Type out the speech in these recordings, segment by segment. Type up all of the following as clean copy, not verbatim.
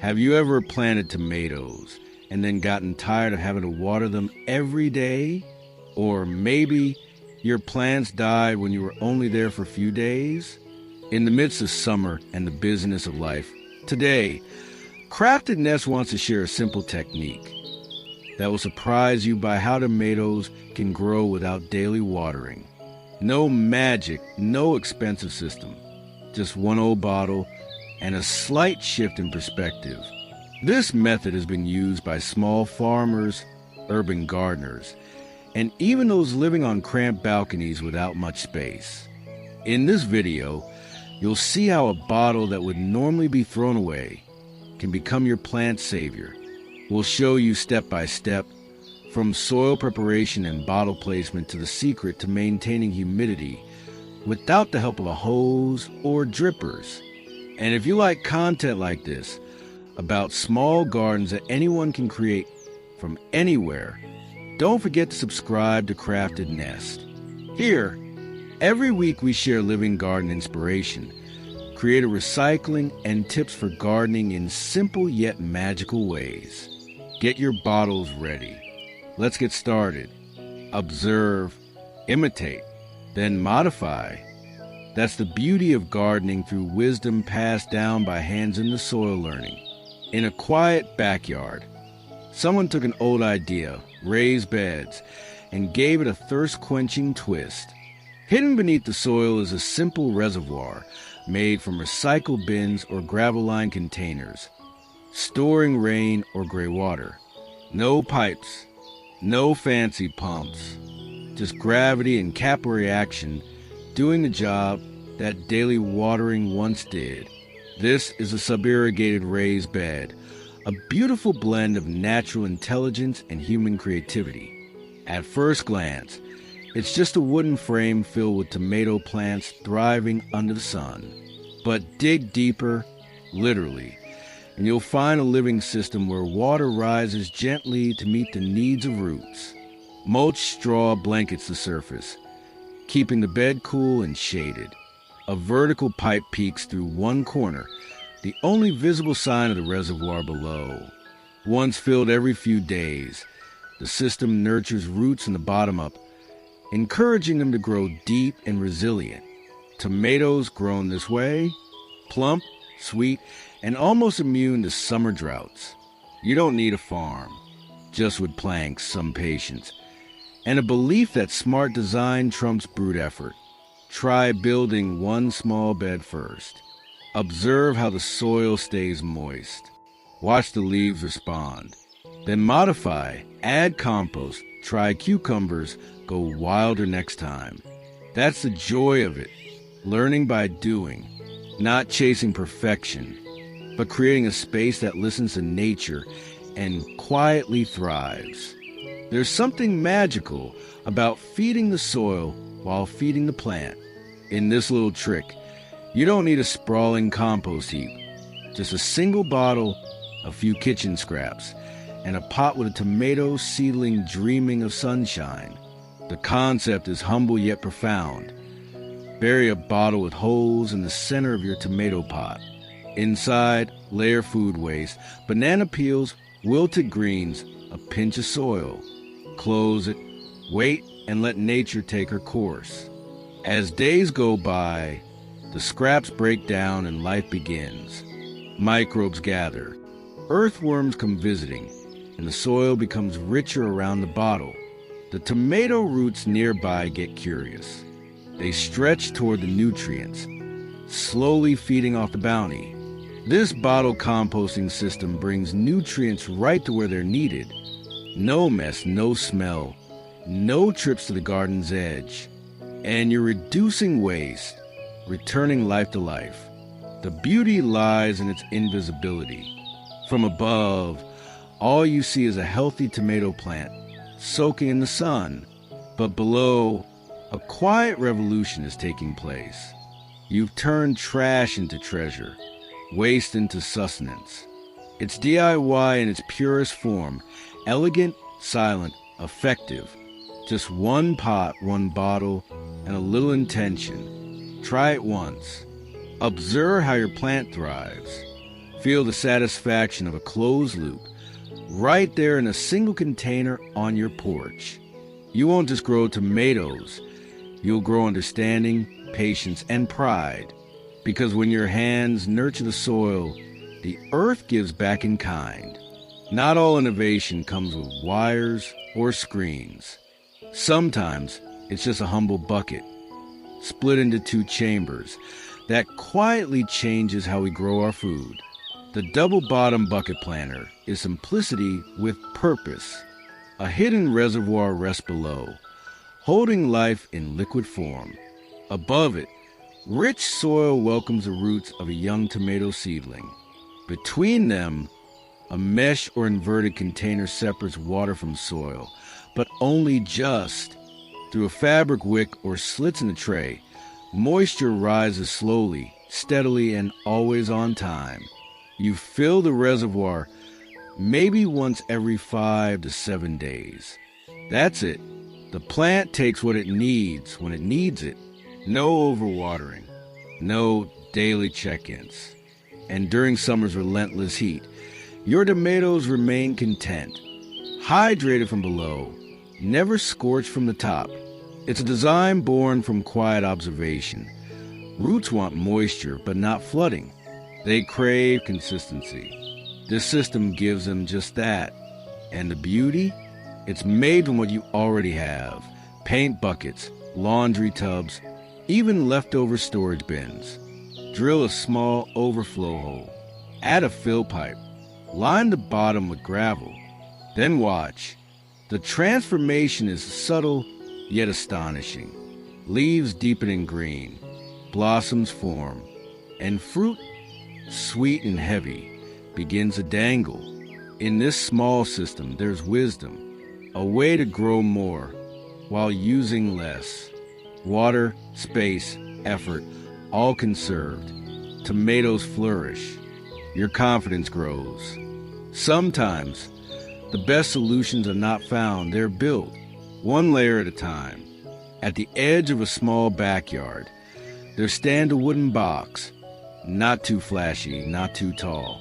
Have you ever planted tomatoes and then gotten tired of having to water them every day? Or maybe your plants died when you were only there for a few days? In the midst of summer and the busyness of life, today, Crafted Nest wants to share a simple technique that will surprise you by how tomatoes can grow without daily watering. No magic, no expensive system, just one old bottle and a slight shift in perspective. This method has been used by small farmers, urban gardeners, and even those living on cramped balconies without much space. In this video, you'll see how a bottle that would normally be thrown away can become your plant savior. We'll show you step by step, from soil preparation and bottle placement to the secret to maintaining humidity without the help of a hose or drippers. And if you like content like this, about small gardens that anyone can create from anywhere, don't forget to subscribe to Crafted Nest. Here, every week we share living garden inspiration, creative recycling, and tips for gardening in simple yet magical ways. Get your bottles ready. Let's get started. Observe, imitate, then modify. That's the beauty of gardening through wisdom passed down by hands in the soil learning. In a quiet backyard, someone took an old idea, raised beds, and gave it a thirst-quenching twist. Hidden beneath the soil is a simple reservoir made from recycled bins or gravel-lined containers, storing rain or gray water. No pipes, no fancy pumps, just gravity and capillary action doing the job that daily watering once did. This is a sub-irrigated raised bed, a beautiful blend of natural intelligence and human creativity. At first glance, it's just a wooden frame filled with tomato plants thriving under the sun. But dig deeper, literally, and you'll find a living system where water rises gently to meet the needs of roots. Mulch straw blankets the surface, keeping the bed cool and shaded. A vertical pipe peeks through one corner, the only visible sign of the reservoir below. Once filled every few days, the system nurtures roots in the bottom up, encouraging them to grow deep and resilient. Tomatoes grown this way, plump, sweet, and almost immune to summer droughts. You don't need a farm, just with planks, some patience, and a belief that smart design trumps brute effort. Try building one small bed first. Observe how the soil stays moist. Watch the leaves respond. Then modify, add compost, try cucumbers, go wilder next time. That's the joy of it. Learning by doing, not chasing perfection, but creating a space that listens to nature and quietly thrives. There's something magical about feeding the soil while feeding the plant. In this little trick, you don't need a sprawling compost heap, just a single bottle, a few kitchen scraps, and a pot with a tomato seedling dreaming of sunshine. The concept is humble yet profound. Bury a bottle with holes in the center of your tomato pot. Inside, layer food waste, banana peels, wilted greens, a pinch of soil. Close it, wait, and let nature take her course. As days go by, the scraps break down and life begins. Microbes gather, earthworms come visiting, and the soil becomes richer around the bottle. The tomato roots nearby get curious. They stretch toward the nutrients, slowly feeding off the bounty. This bottle composting system brings nutrients right to where they're needed. No mess, no smell, no trips to the garden's edge. And you're reducing waste, returning life to life. The beauty lies in its invisibility. From above, all you see is a healthy tomato plant, soaking in the sun. But below, a quiet revolution is taking place. You've turned trash into treasure, waste into sustenance. It's DIY in its purest form, elegant, silent, effective. Just one pot, one bottle, and a little intention. Try it once. Observe how your plant thrives. Feel the satisfaction of a closed loop right there in a single container on your porch. You won't just grow tomatoes, you'll grow understanding, patience, and pride. Because when your hands nurture the soil, the earth gives back in kind. Not all innovation comes with wires or screens. Sometimes it's just a humble bucket, split into 2 chambers, that quietly changes how we grow our food. The double-bottom bucket planter is simplicity with purpose. A hidden reservoir rests below, holding life in liquid form. Above it, rich soil welcomes the roots of a young tomato seedling. Between them, a mesh or inverted container separates water from soil, but only just. Through a fabric wick or slits in the tray, moisture rises slowly, steadily, and always on time. You fill the reservoir maybe once every 5 to 7 days. That's it. The plant takes what it needs when it needs it. No overwatering, no daily check-ins. And during summer's relentless heat, your tomatoes remain content, hydrated from below, never scorched from the top. It's a design born from quiet observation. Roots want moisture, but not flooding. They crave consistency. This system gives them just that. And the beauty? It's made from what you already have. Paint buckets, laundry tubs, even leftover storage bins. Drill a small overflow hole. Add a fill pipe. Line the bottom with gravel. Then watch. The transformation is subtle yet astonishing. Leaves deepen in green. Blossoms form. And fruit, sweet and heavy, begins to dangle. In this small system, there's wisdom, a way to grow more while using less. Water, space, effort, all conserved. Tomatoes flourish. Your confidence grows. Sometimes, the best solutions are not found, they're built, one layer at a time. At the edge of a small backyard, there stands a wooden box. Not too flashy, not too tall.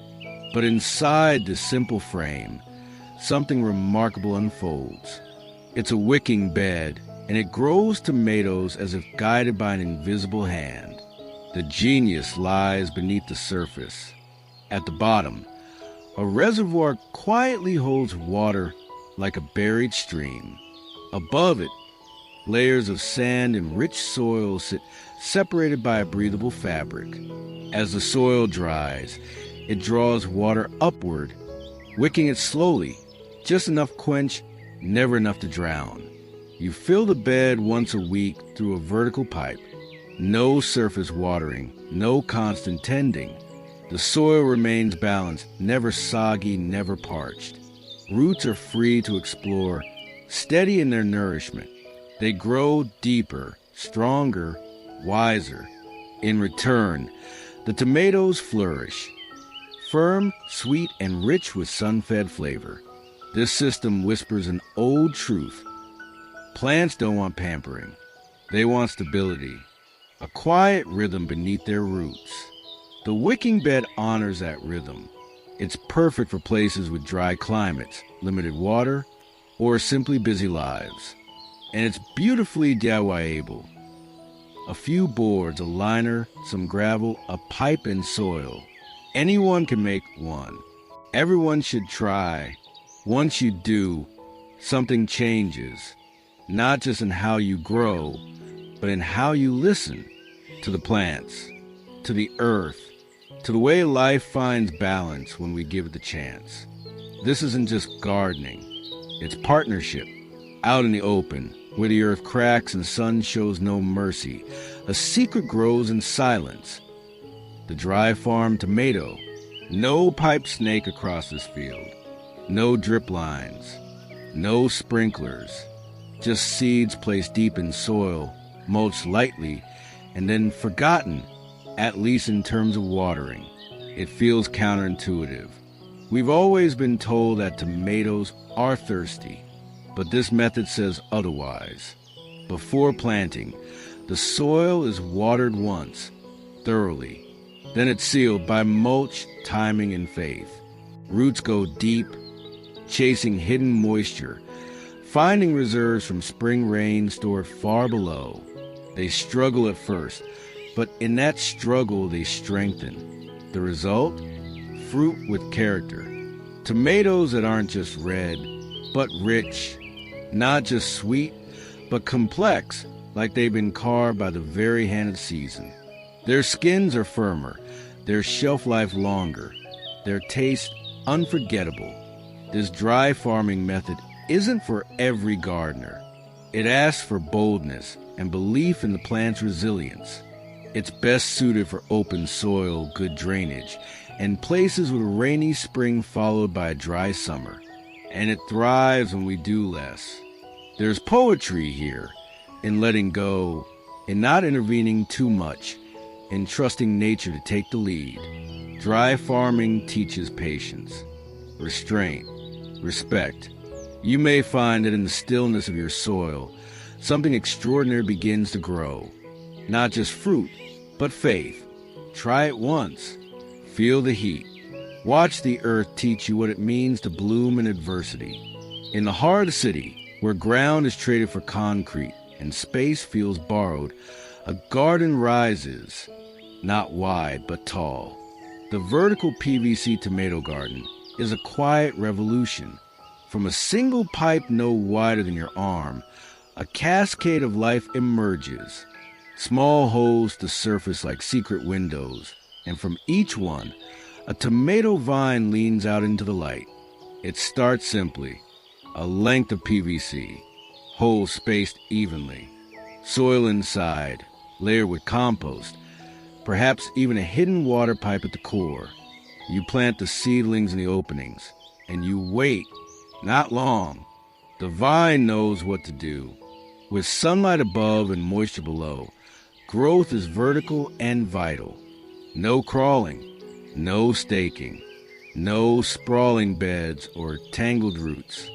But inside this simple frame, something remarkable unfolds. It's a wicking bed, and it grows tomatoes as if guided by an invisible hand. The genius lies beneath the surface. At the bottom, a reservoir quietly holds water like a buried stream. Above it, layers of sand and rich soil sit separated by a breathable fabric. As the soil dries, it draws water upward, wicking it slowly, just enough quench, never enough to drown. You fill the bed once a week through a vertical pipe. No surface watering, no constant tending. The soil remains balanced, never soggy, never parched. Roots are free to explore, steady in their nourishment. They grow deeper, stronger, wiser. In return, the tomatoes flourish, firm, sweet, and rich with sun-fed flavor. This system whispers an old truth. Plants don't want pampering. They want stability, a quiet rhythm beneath their roots. The wicking bed honors that rhythm. It's perfect for places with dry climates, limited water, or simply busy lives. And it's beautifully DIY-able. A few boards, a liner, some gravel, a pipe, and soil. Anyone can make one. Everyone should try. Once you do, something changes. Not just in how you grow, but in how you listen to the plants, to the earth, to the way life finds balance when we give it the chance. This isn't just gardening. It's partnership, out in the open, where the earth cracks and sun shows no mercy. A secret grows in silence. The dry farm tomato. No pipe snake across this field. No drip lines. No sprinklers. Just seeds placed deep in soil, mulched lightly, and then forgotten, at least in terms of watering. It feels counterintuitive. We've always been told that tomatoes are thirsty, but this method says otherwise. Before planting, the soil is watered once, thoroughly. Then it's sealed by mulch, timing, and faith. Roots go deep, chasing hidden moisture, finding reserves from spring rain stored far below. They struggle at first, but in that struggle they strengthen. The result? Fruit with character. Tomatoes that aren't just red, but rich. Not just sweet, but complex, like they've been carved by the very hand of season. Their skins are firmer, their shelf life longer, their taste unforgettable. This dry farming method isn't for every gardener. It asks for boldness and belief in the plant's resilience. It's best suited for open soil, good drainage, and places with a rainy spring followed by a dry summer. And it thrives when we do less. There's poetry here in letting go, in not intervening too much, in trusting nature to take the lead. Dry farming teaches patience, restraint, respect. You may find that in the stillness of your soil, something extraordinary begins to grow. Not just fruit, but faith. Try it once. Feel the heat. Watch the earth teach you what it means to bloom in adversity. In the heart of the city, where ground is traded for concrete and space feels borrowed, a garden rises, not wide but tall. The vertical PVC tomato garden is a quiet revolution. From a single pipe no wider than your arm, a cascade of life emerges. Small holes to surface like secret windows, and from each one, a tomato vine leans out into the light. It starts simply, a length of PVC, holes spaced evenly, soil inside, layered with compost, perhaps even a hidden water pipe at the core. You plant the seedlings in the openings, and you wait. Not long. The vine knows what to do. With sunlight above and moisture below, growth is vertical and vital. No crawling, no staking, no sprawling beds or tangled roots.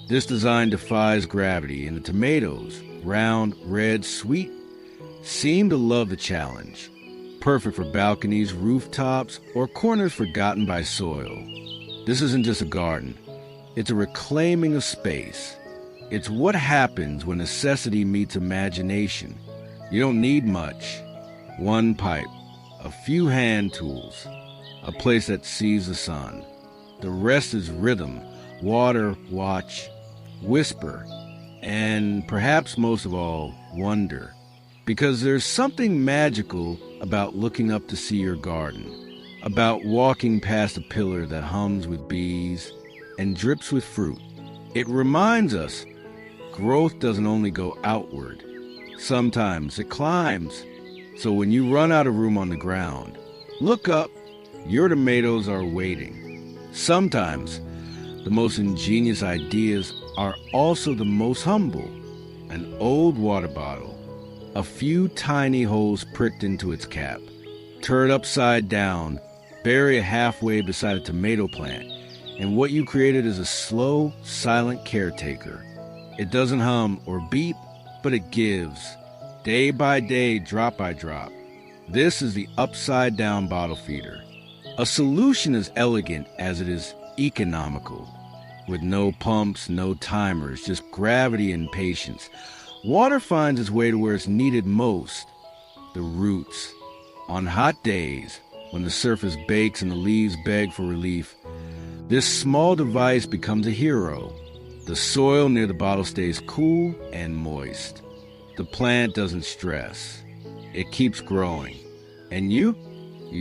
This design defies gravity, and the tomatoes, round, red, sweet, seem to love the challenge. Perfect for balconies, rooftops, or corners forgotten by soil. This isn't just a garden. It's a reclaiming of space. It's what happens when necessity meets imagination. You don't need much. One pipe, a few hand tools, a place that sees the sun. The rest is rhythm, water, watch, whisper, and perhaps most of all, wonder. Because there's something magical about looking up to see your garden, about walking past a pillar that hums with bees and drips with fruit. It reminds us growth doesn't only go outward. Sometimes it climbs. So when you run out of room on the ground, look up. Your tomatoes are waiting. Sometimes the most ingenious ideas are also the most humble. An old water bottle, a few tiny holes pricked into its cap. Turn it upside down, bury it halfway beside a tomato plant, and what you created is a slow, silent caretaker. It doesn't hum or beep, but it gives. Day by day, drop by drop. This is the upside-down bottle feeder. A solution as elegant as it is economical. With no pumps, no timers, just gravity and patience. Water finds its way to where it's needed most. The roots. On hot days, when the surface bakes and the leaves beg for relief, this small device becomes a hero. The soil near the bottle stays cool and moist. The plant doesn't stress. It keeps growing. And you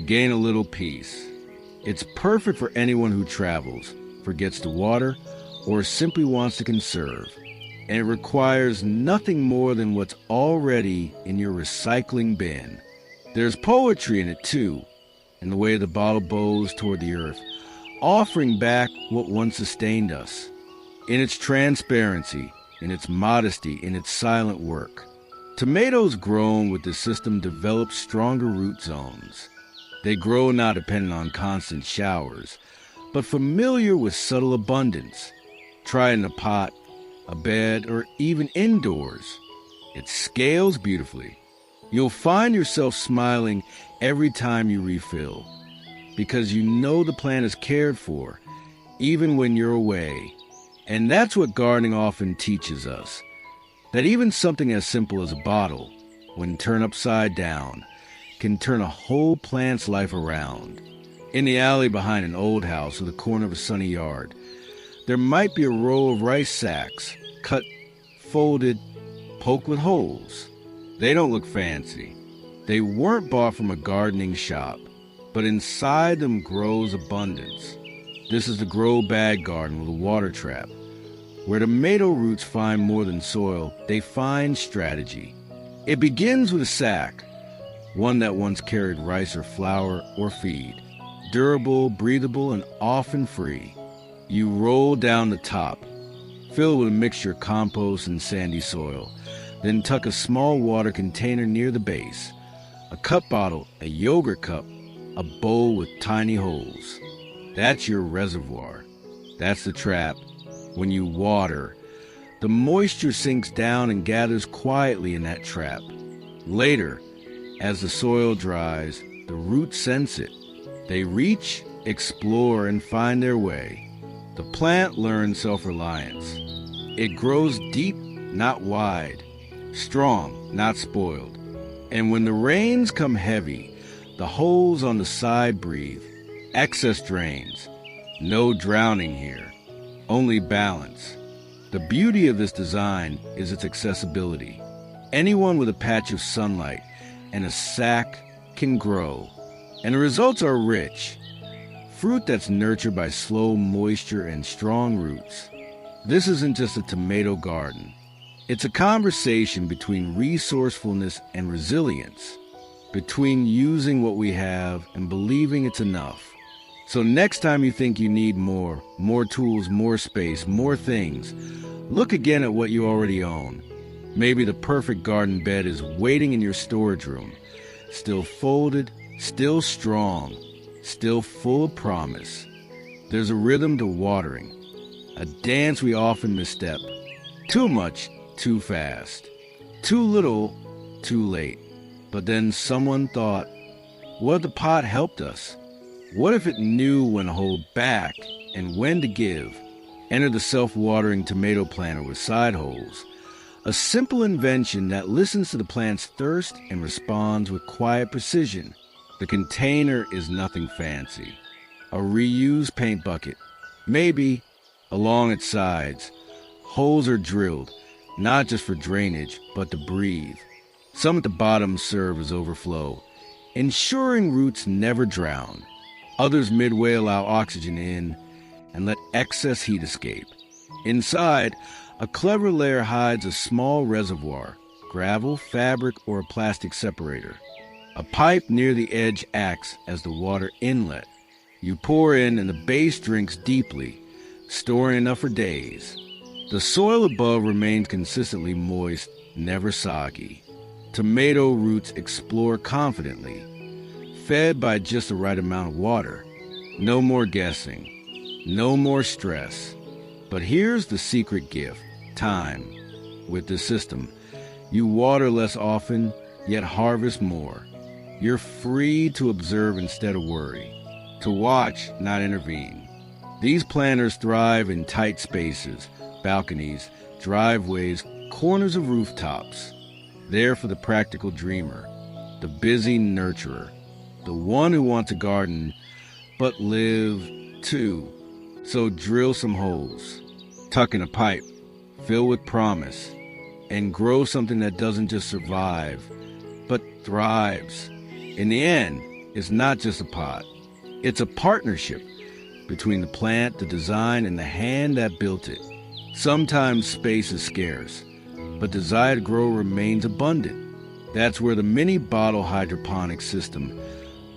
gain a little peace. It's perfect for anyone who travels, forgets to water, or simply wants to conserve. And it requires nothing more than what's already in your recycling bin. There's poetry in it too, in the way the bottle bows toward the earth, offering back what once sustained us. In its transparency, in its modesty, in its silent work. Tomatoes grown with the system develop stronger root zones. They grow not dependent on constant showers, but familiar with subtle abundance. Try in a pot, a bed, or even indoors. It scales beautifully. You'll find yourself smiling every time you refill, because you know the plant is cared for, even when you're away. And that's what gardening often teaches us, that even something as simple as a bottle, when turned upside down, can turn a whole plant's life around. In the alley behind an old house or the corner of a sunny yard, there might be a row of rice sacks, cut, folded, poked with holes. They don't look fancy. They weren't bought from a gardening shop, but inside them grows abundance. This is the grow bag garden with a water trap. Where tomato roots find more than soil, they find strategy. It begins with a sack, one that once carried rice or flour or feed. Durable, breathable, and often free. You roll down the top, fill with a mixture of compost and sandy soil, then tuck a small water container near the base. A cup bottle, a yogurt cup, a bowl with tiny holes. That's your reservoir. That's the trap. When you water, the moisture sinks down and gathers quietly in that trap. Later, as the soil dries, the roots sense it. They reach, explore, and find their way. The plant learns self-reliance. It grows deep, not wide, strong, not spoiled. And when the rains come heavy, the holes on the side breathe. Excess drains. No drowning here, only balance. The beauty of this design is its accessibility. Anyone with a patch of sunlight and a sack can grow. And the results are rich. Fruit that's nurtured by slow moisture and strong roots. This isn't just a tomato garden. It's a conversation between resourcefulness and resilience, between using what we have and believing it's enough. So next time you think you need more tools, more space, more things, look again at what you already own. Maybe the perfect garden bed is waiting in your storage room, still folded, still strong, still full of promise. There's a rhythm to watering, a dance we often misstep. Too much, too fast. Too little, too late. But then someone thought, what if the pot helped us? What if it knew when to hold back and when to give? Enter the self-watering tomato planter with side holes. A simple invention that listens to the plant's thirst and responds with quiet precision. The container is nothing fancy. A reused paint bucket, maybe, along its sides. Holes are drilled, not just for drainage, but to breathe. Some at the bottom serve as overflow, ensuring roots never drown. Others midway allow oxygen in and let excess heat escape. Inside, a clever layer hides a small reservoir, gravel, fabric, or a plastic separator. A pipe near the edge acts as the water inlet. You pour in and the base drinks deeply, storing enough for days. The soil above remains consistently moist, never soggy. Tomato roots explore confidently, fed by just the right amount of water. No more guessing, no more stress. But here's the secret gift, time. With this system, you water less often, yet harvest more. You're free to observe instead of worry, to watch, not intervene. These planters thrive in tight spaces, balconies, driveways, corners of rooftops. There for the practical dreamer, the busy nurturer, the one who wants a garden, but live too. So drill some holes, tuck in a pipe, fill with promise, and grow something that doesn't just survive, but thrives. In the end, it's not just a pot. It's a partnership between the plant, the design, and the hand that built it. Sometimes space is scarce, but desire to grow remains abundant. That's where the mini bottle hydroponic system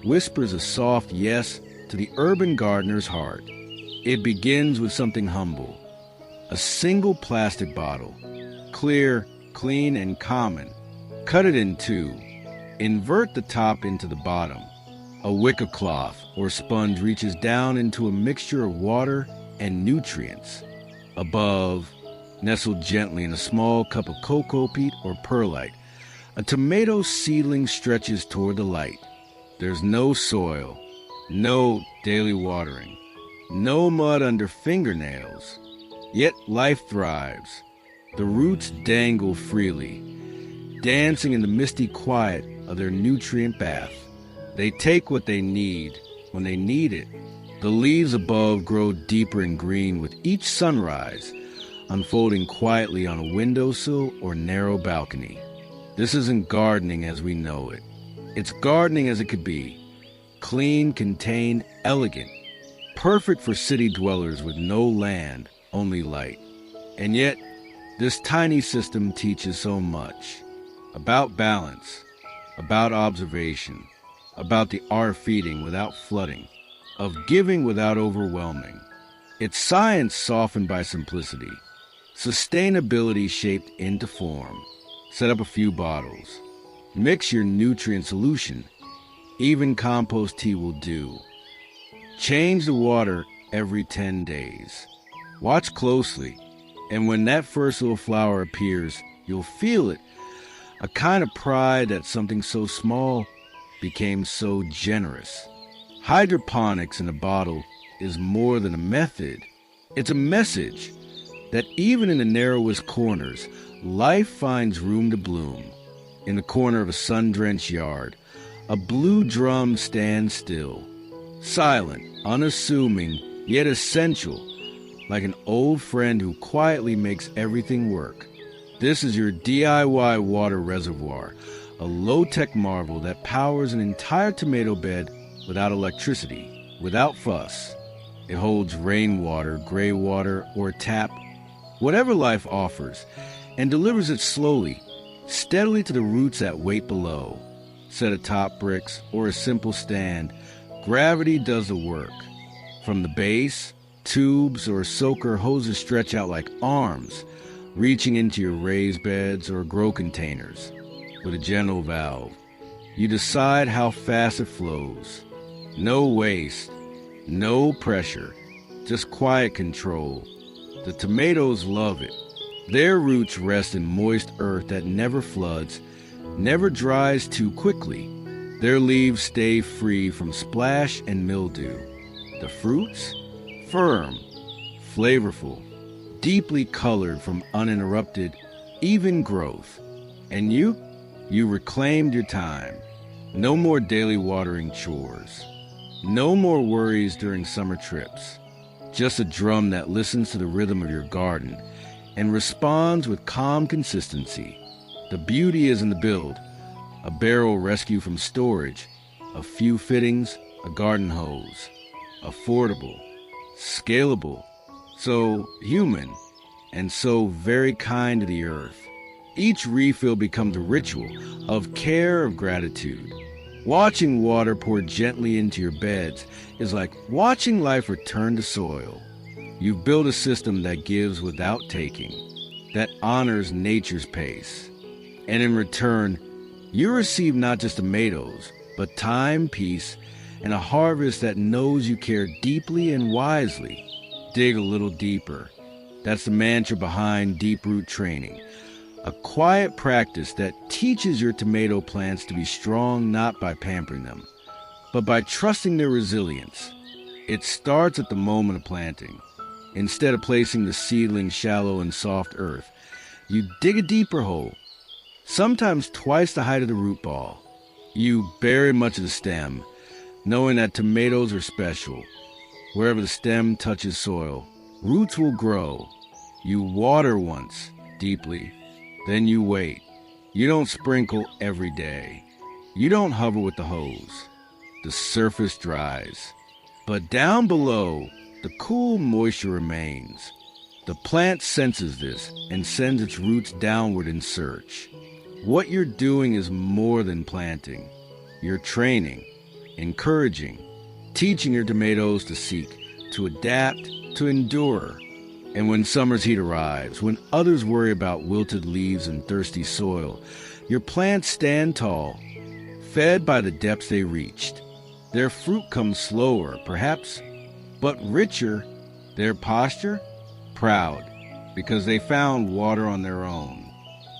whispers a soft yes to the urban gardener's heart. It begins with something humble. A single plastic bottle, clear, clean, and common. Cut it in two. Invert the top into the bottom. A wicker cloth or sponge reaches down into a mixture of water and nutrients. Above, nestled gently in a small cup of cocoa peat or perlite, a tomato seedling stretches toward the light. There's no soil, no daily watering, no mud under fingernails. Yet life thrives. The roots dangle freely, dancing in the misty quiet of their nutrient bath. They take what they need when they need it. The leaves above grow deeper and green with each sunrise, unfolding quietly on a windowsill or narrow balcony. This isn't gardening as we know it. It's gardening as it could be. Clean, contained, elegant. Perfect for city dwellers with no land, only light. And yet, this tiny system teaches so much. About balance, about observation, about the art of feeding without flooding, of giving without overwhelming. It's science softened by simplicity. Sustainability shaped into form. Set up a few bottles. Mix your nutrient solution. Even compost tea will do. Change the water every 10 days. Watch closely, and when that first little flower appears, you'll feel it. A kind of pride that something so small became so generous. Hydroponics in a bottle is more than a method. It's a message that even in the narrowest corners, life finds room to bloom. In the corner of a sun-drenched yard, a blue drum stands still, silent, unassuming, yet essential, like an old friend who quietly makes everything work. This is your DIY water reservoir, a low-tech marvel that powers an entire tomato bed without electricity, without fuss. It holds rainwater, gray water, or tap, whatever life offers, and delivers it slowly, steadily to the roots that wait below. Set atop bricks or a simple stand, gravity does the work. From the base, tubes or soaker hoses stretch out like arms, reaching into your raised beds or grow containers. With a gentle valve, you decide how fast it flows. No waste, no pressure, just quiet control. The tomatoes love it. Their roots rest in moist earth that never floods, never dries too quickly. Their leaves stay free from splash and mildew. The fruits? Firm, flavorful, deeply colored from uninterrupted, even growth. And you reclaimed your time. No more daily watering chores. No more worries during summer trips. Just a drum that listens to the rhythm of your garden and responds with calm consistency. The beauty is in the build. A barrel rescued from storage, a few fittings, a garden hose. Affordable, scalable, so human, and so very kind to the earth. Each refill becomes a ritual of care, of gratitude. Watching water pour gently into your beds is like watching life return to soil. You've built a system that gives without taking, that honors nature's pace. And in return, you receive not just tomatoes, but time, peace, and a harvest that knows you care deeply and wisely. Dig a little deeper. That's the mantra behind deep root training. A quiet practice that teaches your tomato plants to be strong not by pampering them, but by trusting their resilience. It starts at the moment of planting. Instead of placing the seedling shallow in soft earth, you dig a deeper hole, sometimes twice the height of the root ball. You bury much of the stem, knowing that tomatoes are special. Wherever the stem touches soil, roots will grow. You water once, deeply, then you wait. You don't sprinkle every day. You don't hover with the hose. The surface dries. But down below, the cool moisture remains. The plant senses this and sends its roots downward in search. What you're doing is more than planting. You're training, encouraging, teaching your tomatoes to seek, to adapt, to endure. And when summer's heat arrives, when others worry about wilted leaves and thirsty soil, your plants stand tall, fed by the depths they reached. Their fruit comes slower, perhaps, but richer. Their posture? Proud, because they found water on their own.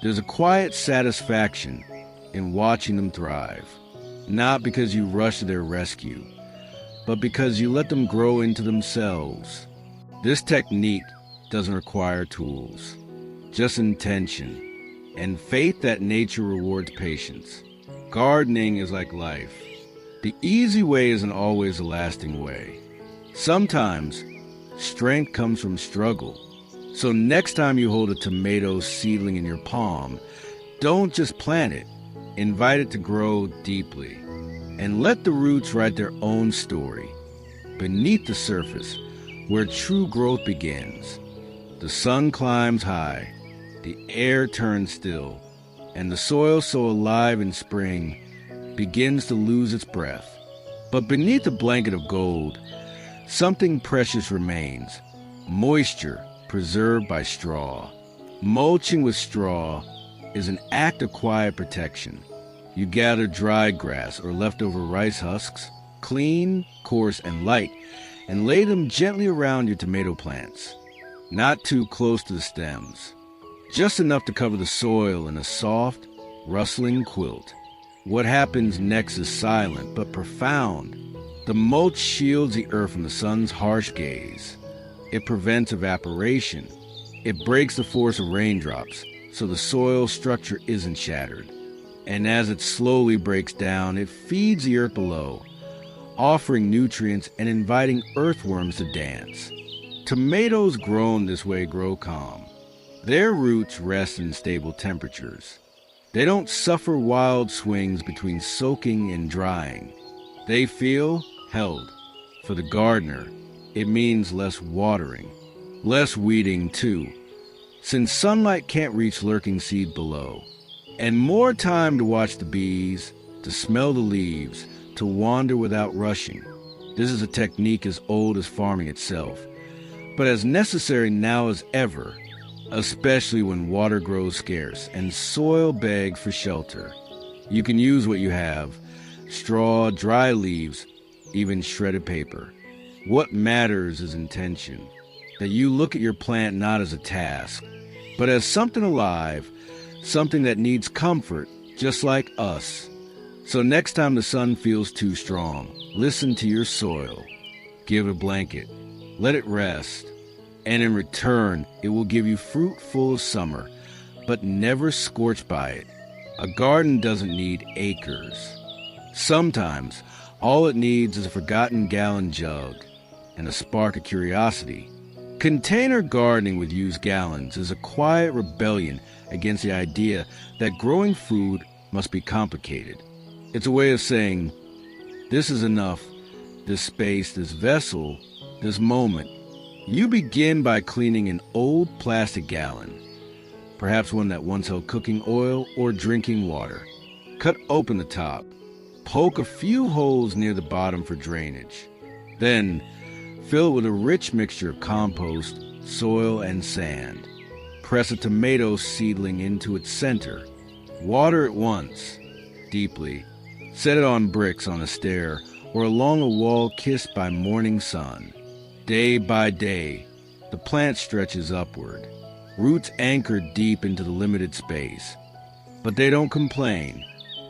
There's a quiet satisfaction in watching them thrive. not because you rush to their rescue, but because you let them grow into themselves. This technique doesn't require tools, just intention, and faith that nature rewards patience. Gardening is like life. The easy way isn't always the lasting way. Sometimes, strength comes from struggle. So next time you hold a tomato seedling in your palm, don't just plant it. Invite it to grow deeply. And let the roots write their own story. Beneath the surface, where true growth begins, the sun climbs high, the air turns still, and the soil so alive in spring begins to lose its breath. But beneath a blanket of gold, something precious remains, moisture preserved by straw. Mulching with straw is an act of quiet protection. You gather dry grass or leftover rice husks, clean, coarse, and light, and lay them gently around your tomato plants. Not too close to the stems, just enough to cover the soil in a soft, rustling quilt. What happens next is silent but profound. The mulch shields the earth from the sun's harsh gaze. It prevents evaporation. It breaks the force of raindrops, so the soil structure isn't shattered. And as it slowly breaks down, it feeds the earth below, offering nutrients and inviting earthworms to dance. Tomatoes grown this way grow calm. Their roots rest in stable temperatures. They don't suffer wild swings between soaking and drying. They feel held. For the gardener, it means less watering, less weeding too, since sunlight can't reach lurking seed below, and more time to watch the bees, to smell the leaves, to wander without rushing. This is a technique as old as farming itself, but as necessary now as ever, especially when water grows scarce and soil begs for shelter. You can use what you have: straw, dry leaves, even shredded paper. What matters is intention, that you look at your plant not as a task, but as something alive, something that needs comfort, just like us. So next time the sun feels too strong, listen to your soil. Give it a blanket. Let it rest. And in return, it will give you fruit full of summer, but never scorched by it. A garden doesn't need acres. Sometimes, all it needs is a forgotten gallon jug and a spark of curiosity. Container gardening with used gallons is a quiet rebellion against the idea that growing food must be complicated. It's a way of saying, this is enough, this space, this vessel, this moment. You begin by cleaning an old plastic gallon, perhaps one that once held cooking oil or drinking water. Cut open the top, poke a few holes near the bottom for drainage. Then, fill it with a rich mixture of compost, soil, and sand. Press a tomato seedling into its center. Water it once, deeply. Set it on bricks on a stair or along a wall kissed by morning sun. Day by day, the plant stretches upward. Roots anchor deep into the limited space. But they don't complain.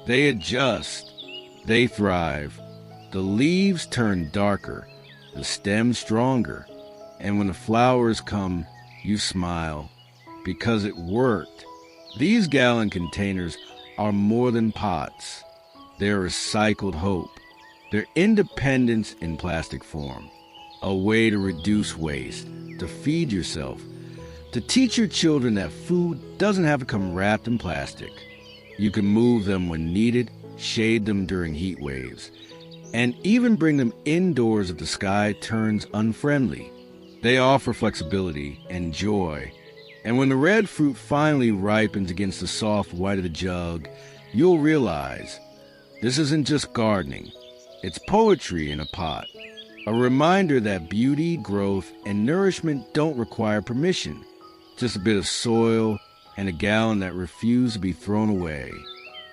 They adjust. They thrive. The leaves turn darker, the stem stronger, and when the flowers come, you smile, because it worked. These gallon containers are more than pots. They're recycled hope. They're independence in plastic form, a way to reduce waste, to feed yourself, to teach your children that food doesn't have to come wrapped in plastic. You can move them when needed, shade them during heat waves, and even bring them indoors if the sky turns unfriendly. They offer flexibility and joy. And when the red fruit finally ripens against the soft white of the jug, you'll realize this isn't just gardening. It's poetry in a pot. A reminder that beauty, growth, and nourishment don't require permission. Just a bit of soil and a gallon that refuse to be thrown away.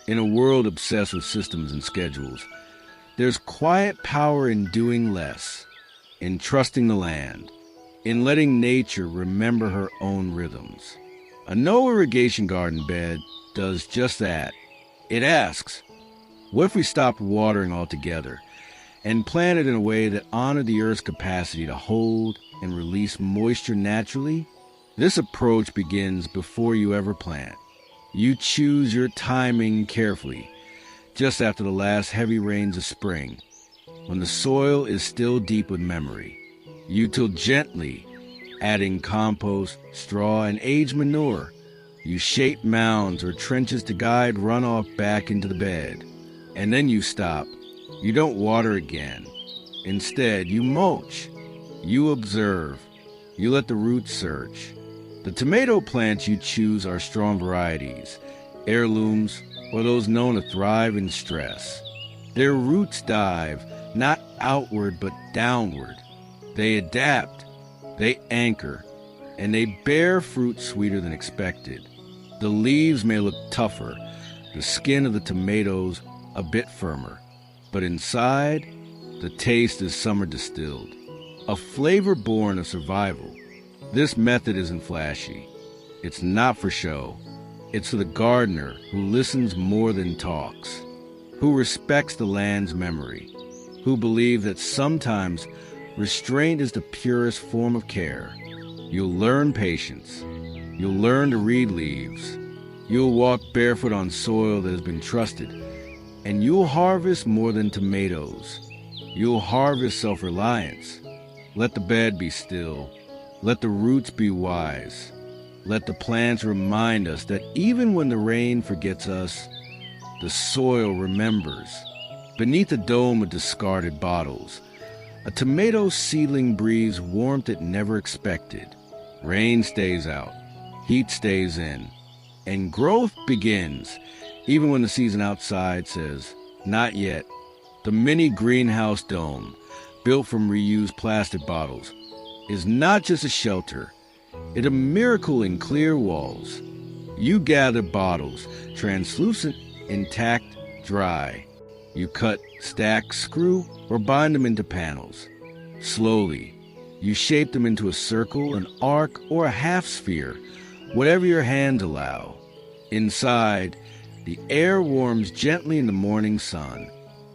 In a world obsessed with systems and schedules, there's quiet power in doing less, in trusting the land, in letting nature remember her own rhythms. A no-irrigation garden bed does just that. It asks, What if we stopped watering altogether and planted in a way that honored the Earth's capacity to hold and release moisture naturally? This approach begins before you ever plant. You choose your timing carefully, just after the last heavy rains of spring, when the soil is still deep with memory. You till gently, adding compost, straw, and aged manure. You shape mounds or trenches to guide runoff back into the bed. And then you stop. You don't water again. Instead, you mulch. You observe. You let the roots search. The tomato plants you choose are strong varieties, heirlooms, or those known to thrive in stress. Their roots dive, not outward but downward. They adapt, they anchor, and they bear fruit sweeter than expected. The leaves may look tougher, the skin of the tomatoes a bit firmer, but inside, the taste is summer distilled, a flavor born of survival. This method isn't flashy. It's not for show. It's for the gardener who listens more than talks, who respects the land's memory, who believes that sometimes restraint is the purest form of care. You'll learn patience. You'll learn to read leaves. You'll walk barefoot on soil that has been trusted. And you'll harvest more than tomatoes. You'll harvest self-reliance. Let the bed be still. Let the roots be wise. Let the plants remind us that even when the rain forgets us, the soil remembers. Beneath a dome of discarded bottles, a tomato seedling breathes warmth it never expected. Rain stays out, heat stays in, and growth begins, even when the season outside says, not yet. The mini greenhouse dome, built from reused plastic bottles, is not just a shelter. It's a miracle in clear walls. You gather bottles, translucent, intact, dry. You cut, stack, screw, or bind them into panels. Slowly, you shape them into a circle, an arc, or a half sphere, whatever your hands allow. Inside, the air warms gently in the morning sun.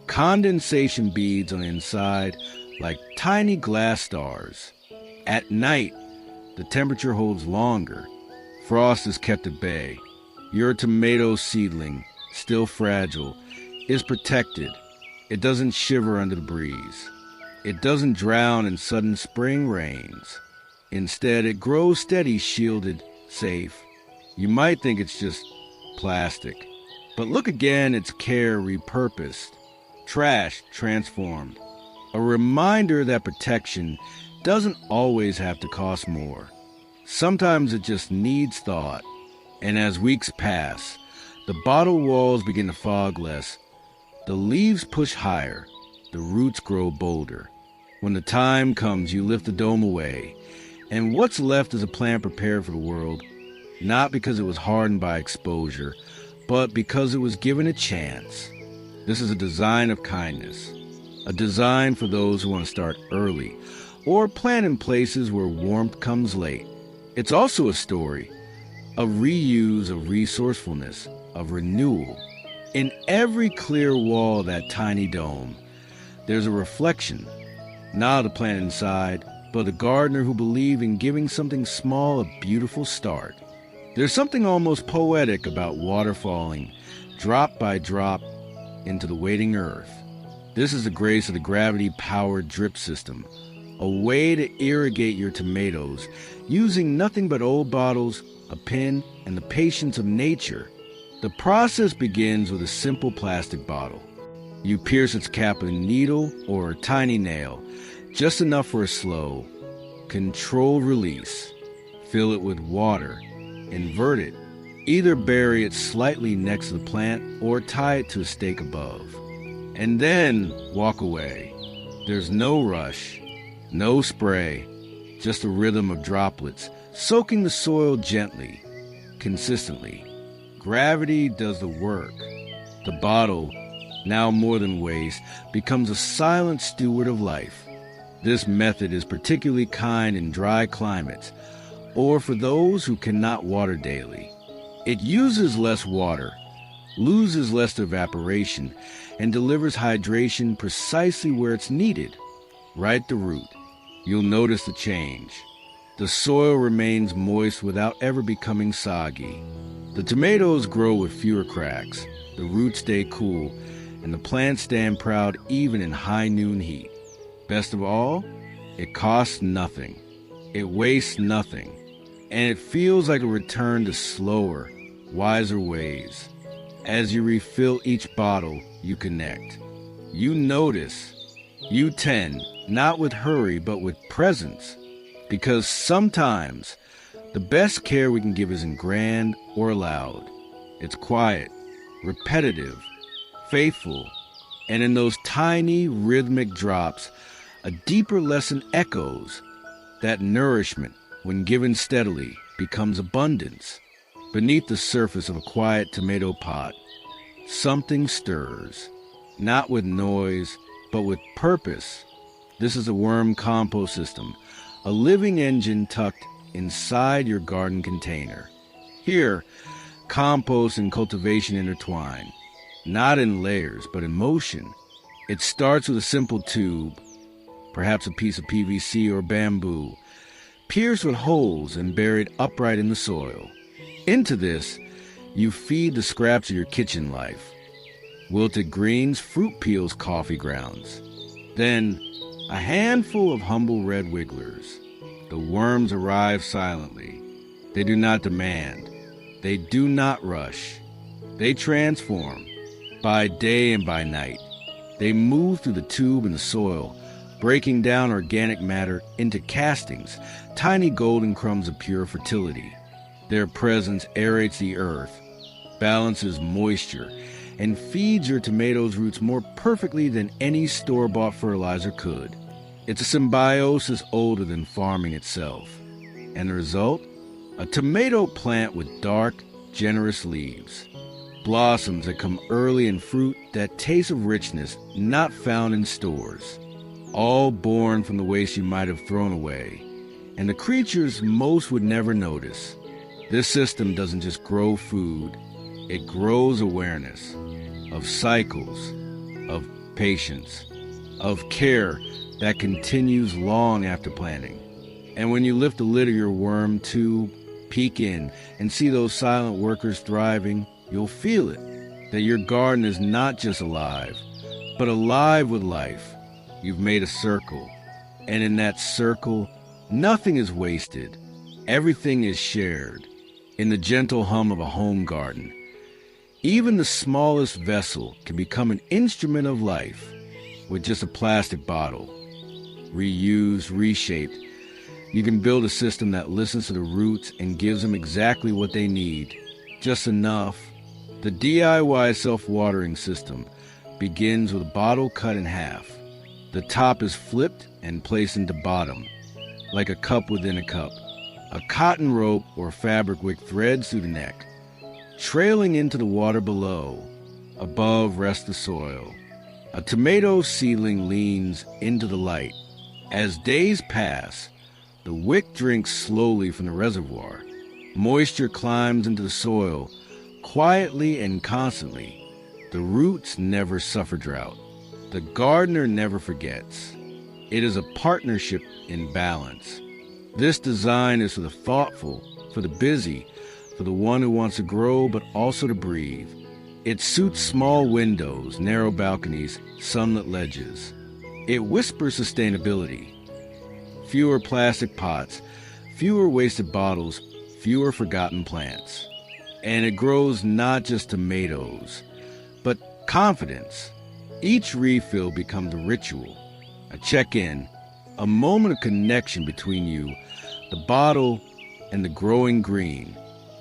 Condensation beads on the inside like tiny glass stars. At night, the temperature holds longer. Frost is kept at bay. Your tomato seedling, still fragile, is protected. It doesn't shiver under the breeze. It doesn't drown in sudden spring rains. Instead, it grows steady, shielded, safe. You might think it's just plastic. But look again, it's care repurposed. Trash transformed. A reminder that protection doesn't always have to cost more. Sometimes it just needs thought. And as weeks pass, the bottle walls begin to fog less. The leaves push higher. The roots grow bolder. When the time comes, you lift the dome away, and what's left is a plant prepared for the world, not because it was hardened by exposure, but because it was given a chance. This is a design of kindness, a design for those who want to start early, or plant in places where warmth comes late. It's also a story of reuse, of resourcefulness, of renewal. In every clear wall of that tiny dome, there's a reflection, not of the plant inside, but the gardener who believed in giving something small a beautiful start. There's something almost poetic about water falling, drop by drop, into the waiting earth. This is the grace of the gravity-powered drip system, a way to irrigate your tomatoes using nothing but old bottles, a pen, and the patience of nature. The process begins with a simple plastic bottle. You pierce its cap with a needle or a tiny nail, just enough for a slow, controlled release. Fill it with water. Invert it. Either bury it slightly next to the plant or tie it to a stake above. And then walk away. There's no rush, no spray, just a rhythm of droplets soaking the soil gently, consistently. Gravity does the work. The bottle, now more than waste, becomes a silent steward of life. This method is particularly kind in dry climates, or for those who cannot water daily. It uses less water, loses less evaporation, and delivers hydration precisely where it's needed, right at the root. You'll notice the change. The soil remains moist without ever becoming soggy. The tomatoes grow with fewer cracks, the roots stay cool, and the plants stand proud even in high noon heat. Best of all, it costs nothing. It wastes nothing. And it feels like a return to slower, wiser ways. As you refill each bottle, you connect. You notice. You tend, not with hurry, but with presence. Because sometimes the best care we can give isn't grand or loud. It's quiet, repetitive, faithful, and in those tiny rhythmic drops, a deeper lesson echoes. That nourishment, when given steadily, becomes abundance. Beneath the surface of a quiet tomato pot, something stirs, not with noise, but with purpose. This is a worm compost system, a living engine tucked inside your garden container. Here, compost and cultivation intertwine, not in layers, but in motion. It starts with a simple tube, perhaps a piece of PVC or bamboo, pierced with holes and buried upright in the soil. Into this, you feed the scraps of your kitchen life. Wilted greens, fruit peels, coffee grounds. Then, a handful of humble red wigglers. The worms arrive silently. They do not demand. They do not rush. They transform. By day and by night, they move through the tube and the soil, breaking down organic matter into castings, tiny golden crumbs of pure fertility. Their presence aerates the earth, balances moisture, and feeds your tomatoes' roots more perfectly than any store-bought fertilizer could. It's a symbiosis older than farming itself. And the result? A tomato plant with dark, generous leaves. Blossoms that come early and fruit that taste of richness not found in stores. All born from the waste you might have thrown away, and the creatures most would never notice. This system doesn't just grow food, it grows awareness of cycles, of patience, of care that continues long after planting. And when you lift the lid of your worm tube, peek in, and see those silent workers thriving, you'll feel it, that your garden is not just alive, but alive with life. You've made a circle, and in that circle, nothing is wasted. Everything is shared. In the gentle hum of a home garden, even the smallest vessel can become an instrument of life with just a plastic bottle. Reused, reshaped, you can build a system that listens to the roots and gives them exactly what they need, just enough. The DIY self-watering system begins with a bottle cut in half. The top is flipped and placed into bottom, like a cup within a cup. A cotton rope or fabric wick threads through the neck, trailing into the water below. Above rests the soil. A tomato seedling leans into the light. As days pass, the wick drinks slowly from the reservoir. Moisture climbs into the soil, quietly and constantly. The roots never suffer drought. The gardener never forgets. It is a partnership in balance. This design is for the thoughtful, for the busy, for the one who wants to grow but also to breathe. It suits small windows, narrow balconies, sunlit ledges. It whispers sustainability. Fewer plastic pots, fewer wasted bottles, fewer forgotten plants. And it grows not just tomatoes, but confidence. Each refill becomes a ritual, a check-in, a moment of connection between you, the bottle, and the growing green.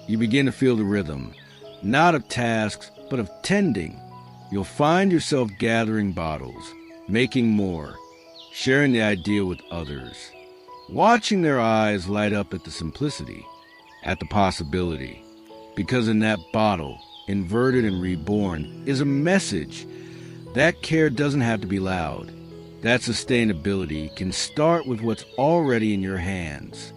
You begin to feel the rhythm, not of tasks, but of tending. You'll find yourself gathering bottles, making more, sharing the idea with others, watching their eyes light up at the simplicity, at the possibility. Because in that bottle, inverted and reborn, is a message. That care doesn't have to be loud. That sustainability can start with what's already in your hands.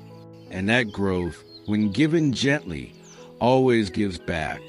And that growth, when given gently, always gives back.